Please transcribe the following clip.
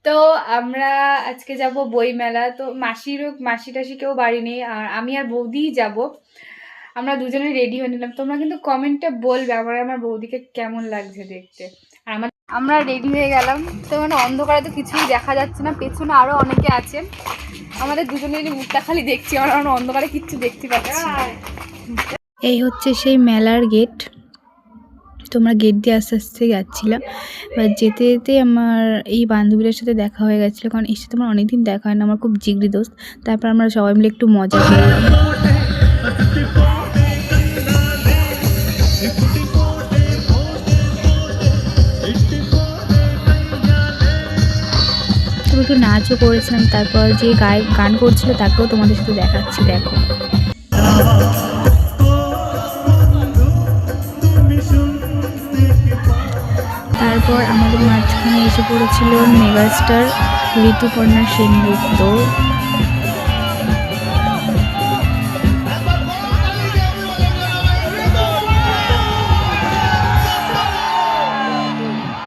তো আমরা আজকে যাব বইমেলা। তো মাসি-টাসি কেউ বাড়ি নেই। আর আমি আর বৌদিই যাব। আমরা দুজনে রেডি হয়ে নিলাম। তোমরা কিন্তু কমেন্টে বলবে আমার বৌদিকে কেমন লাগছে দেখতে। আর আমরা রেডি হয়ে গেলাম। তো মানে অন্ধকারে তো কিছুই দেখা যাচ্ছে না। পেছনে আরো অনেকে আছেন। আমাদের দুজনেরই মুখটা খালি দেখছি। আমরা অন্ধকারে কিচ্ছু দেখতে পাচ্ছি না। এই হচ্ছে সেই মেলার গেট। তোমরা গেট দিয়ে আস্তে আস্তে যাচ্ছিলাম। এবার যেতে যেতে আমার এই বান্ধবীদের সাথে দেখা হয়ে গেছিলো, কারণ এর সাথে আমার অনেকদিন দেখা হয় না, আমার খুব জিগরি দোস্ত। তারপর আমরা সবাই মিলে একটু মজা করলাম। একটু নাচও করেছিলাম। তারপর যে গান করছিল তাকেও তোমাদের সাথে দেখাচ্ছি, দেখো। তারপর আমাদের মাঝখানে এসে পড়েছিল মেগাস্টার ঋতুপর্ণা সেনগুপ্ত।